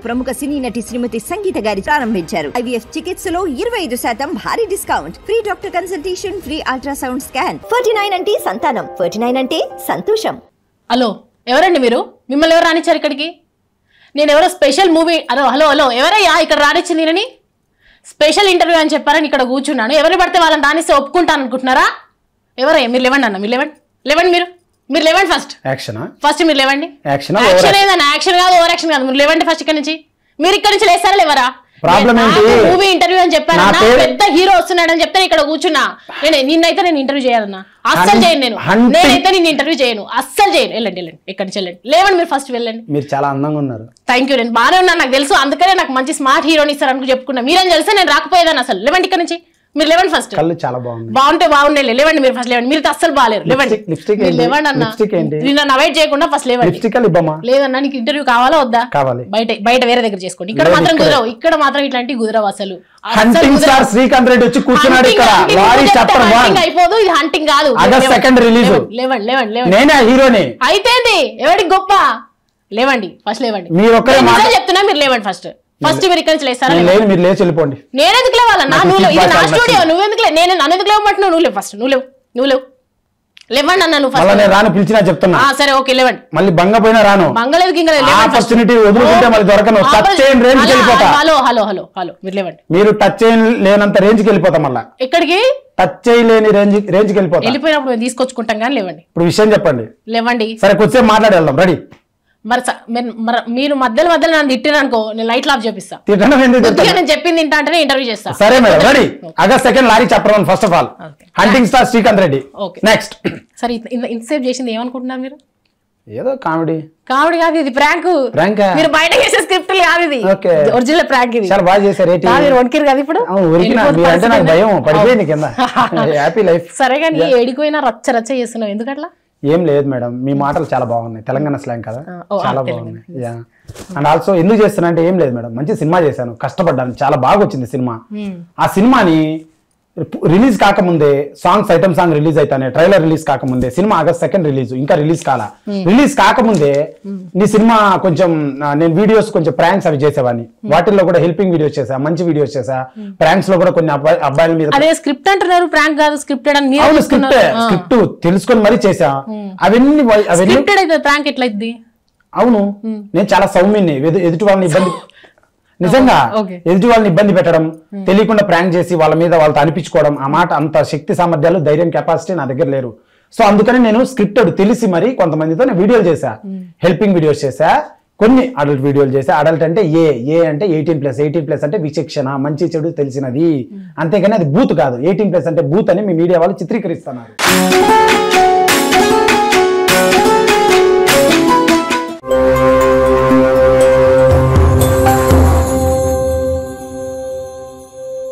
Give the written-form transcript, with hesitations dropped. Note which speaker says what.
Speaker 1: ప్రముఖ సినీ నటి శ్రీమతి సంగీత గారి ప్రారంభించారు. IVF చికిత్సలో 25% భారీ discount, free doctor consultation, free ultrasound scan. 49 అంటే సంతానం, 49 అంటే సంతోషం.
Speaker 2: హలో, ఎవరండి మీరు? మిమ్మల్ని ఎవరు రానిచ్చారు ఇక్కడికి? నేను ఎవరో special movie, hello hello hello ఎవరయ్యా ఇక్కడ రానిచ్చింది? నేను స్పెషల్ ఇంటర్వ్యూ అని చెప్పారని ఇక్కడ కూర్చున్నాను. ఎవరిని పడితే వాళ్ళని రానిస్తే ఒప్పుకుంటాను అనుకుంటున్నారా? ఎవరయ్యా మీరు? లేవండి అన్న, మీరు లేవండి మీరు లేవండి ఫస్ట్ మీరు లేవండి. యాక్షన్ ఏదన్నా యాక్షన్ కాదు, ఓవర్ యాక్షన్ కాదు. మీరు లేవండి ఫస్ట్. ఇక్కడ నుంచి మీరు ఇక్కడ నుంచి లేస్తారా లేవరా? మూవీ ఇంటర్వ్యూ అని చెప్పాను, పెద్ద హీరో వస్తున్నాడని చెప్తే ఇక్కడ కూర్చున్నా. నిన్నైతే నేను ఇంటర్వ్యూ చేయాలన్నా, అస్సలు చేయను. నేనైతే నిన్ను ఇంటర్వ్యూ చేయను, అస్సలు చేయను. వెళ్ళండి ఎక్కడి నుంచి వెళ్ళండి. లేవండి మీరు ఫస్ట్ వెళ్ళండి.
Speaker 3: మీరు చాలా అందంగా ఉన్నారు.
Speaker 2: థ్యాంక్ యూ, నేను బాగానే ఉన్నాను, నాకు తెలుసు. అందుకనే నాకు మంచి స్మార్ట్ హీరోని ఇస్తారు అనుకు చెప్పుకున్నా. మీరేం తెలిస్తే నేను రాకపోయేదాన్ని అసలు. లేవండి ఇక్కడ నుంచి, మీరు లేవండి ఫస్ట్.
Speaker 3: కళ్ళు చాలా బాగుంది.
Speaker 2: బాగుండే లేవండి మీరు ఫస్ట్. లేవండి, మీరు అస్సలు బాగాలేరు. లేవండి లేవండి అన్న, నిన్న అవాయిడ్ చేయకుండా ఫస్ట్ లేవండి. లేదన్నా నీకు ఇంటర్వ్యూ కావాలా వద్దా? బయట వేరే దగ్గర చేసుకోండి. ఇక్కడ మాత్రం కుదరవు, ఇక్కడ మాత్రం ఇట్లాంటివి కుదరవు అసలు.
Speaker 3: శ్రీకాంత్ రెడ్డి వచ్చి కూర్చున్నాడు.
Speaker 2: అయిపోదు, ఇది హంటింగ్ కాదు.
Speaker 3: లేవండి
Speaker 2: అయితే ఎవరికి గొప్ప? లేవండి ఫస్ట్, లేవండి. చెప్తున్నా మీరు లేవండి ఫస్ట్. మీరు ఇక్కడ నుంచి లేస్తారా?
Speaker 3: మీరు లేచి వెళ్ళిపోండి.
Speaker 2: నేను ఎందుకు లేవాలన్నా? ఇది నా స్టూడియో, నువ్వు ఎందుకు? నేను నన్ను ఎందుకు లేవమంటున్నావు? నువ్వు లేవు ఫస్ట్, నువ్వు లేవు. లేవండి అన్న, నువ్వు ఫస్ట్.
Speaker 3: రాను పిలిచినా చెప్తున్నా.
Speaker 2: సరే ఓకే, లేవండి.
Speaker 3: మళ్ళీ బంగపోయినా రాను.
Speaker 2: బంగలేదు
Speaker 3: ఆపర్చునిటీ వదులుకుంటే మళ్ళీ దొరకను. టచ్ చేయని రేంజ్కి వెళ్ళిపోతా.
Speaker 2: హలో మీరు లేవండి.
Speaker 3: మీరు టచ్ చేయలేనంత రేంజ్కి వెళ్ళిపోతా. మళ్ళీ ఎక్కడికి? టచ్ చేయలేని రేంజ్కి వెళ్ళిపోతా.
Speaker 2: వెళ్ళిపోయినప్పుడు మేము తీసుకొచ్చుకుంటాం కానీ లేవండి.
Speaker 3: ఇప్పుడు విషయం చెప్పండి.
Speaker 2: లేవండి.
Speaker 3: సరే కొద్దిసేపు మాట్లాడి వెళ్దాం. రెడీ?
Speaker 2: మీరు మధ్యలో నన్ను తిట్టిరనుకో, నేను లైట్ ఆఫ్ చేపిస్తా. నేను చెప్పింది అంటే ఇంటర్వ్యూ చేస్తా.
Speaker 3: సరే madam, ready? August 2 lorry chapter 1 first of all hunting star Srikanth Reddy. Next.
Speaker 2: సరే ఇంతసేపు చేసింది ఏమనుకుంటున్నారు మీరు?
Speaker 3: ఏదో కామెడీ
Speaker 2: కాదు, ఇది ప్రాంక్. మీరు బయట చేసే స్క్రిప్ట్ కాదు, ఇది ఒరిజినల్ ప్రాంక్. ఇది
Speaker 3: చాలా బాగా చేశారు.
Speaker 2: మీరు వణికిరు కదా ఇప్పుడు?
Speaker 3: Happy life.
Speaker 2: సరే కానీ ఏడిపోయినా రచ్చ చేస్తున్నావు ఎందుకట్లా?
Speaker 3: ఏం లేదు మేడం, మీ మాటలు చాలా బాగున్నాయి. తెలంగాణ స్లాంగ్ కదా, చాలా బాగున్నాయి. అండ్ ఆల్సో ఎందుకు చేస్తున్నా అంటే ఏం లేదు మేడం, మంచి సినిమా చేశాను, కష్టపడ్డాను, చాలా బాగా వచ్చింది సినిమా. ఆ సినిమాని రిలీజ్ కాకముందే ఐటమ్ సాంగ్ రిలీజ్ అయితానే, ట్రైలర్ రిలీజ్ కాకముందే, సినిమా ఆగస్ట్ 2 రిలీజ్, ఇంకా రిలీజ్ కాకముందే నీ సినిమా కొంచెం నేను వీడియోస్ కొంచెం ప్రాంక్స్ అవి చేసేవాడిని. వాటిల్లో కూడా హెల్పింగ్ వీడియోస్ చేసా, మంచి వీడియోస్ చేసా. ప్రాంక్స్ లో కూడా కొన్ని అబ్బాయిల మీద
Speaker 2: స్క్రిప్ట్ అంటున్నారు, ప్రాంక్ కాదు స్క్రిప్ట్
Speaker 3: తెలుసుకొని మరీ చేసా. అవన్నీ
Speaker 2: ప్రాంక్ ఎట్లయిద్ది?
Speaker 3: అవును, నేను చాలా సౌమ్యుని, ఎదుటి వాళ్ళని ఇబ్బంది నిజంగా ఎదుటి వాళ్ళని ఇబ్బంది పెట్టడం, తెలియకుండా ప్రాంక్ చేసి వాళ్ళ మీద వాళ్ళతో అనిపించుకోవడం, ఆ మాట అంత శక్తి సామర్థ్యాలు, ధైర్యం, కెపాసిటీ నా దగ్గర లేరు. సో అందుకని నేను స్క్రిప్టెడ్ తెలిసి మరి కొంతమందితో నేను వీడియోలు చేశా, హెల్పింగ్ వీడియోస్ చేశా, కొన్ని అడల్ట్ వీడియోలు చేశా. అడల్ట్ అంటే ఏ అంటే 18+, అంటే విచక్షణ, మంచి చెడు తెలిసినది. అంతేగాని అది బూత్ కాదు. 18+ అంటే బూత్ అని మీ మీడియా వాళ్ళు చిత్రీకరిస్తున్నారు.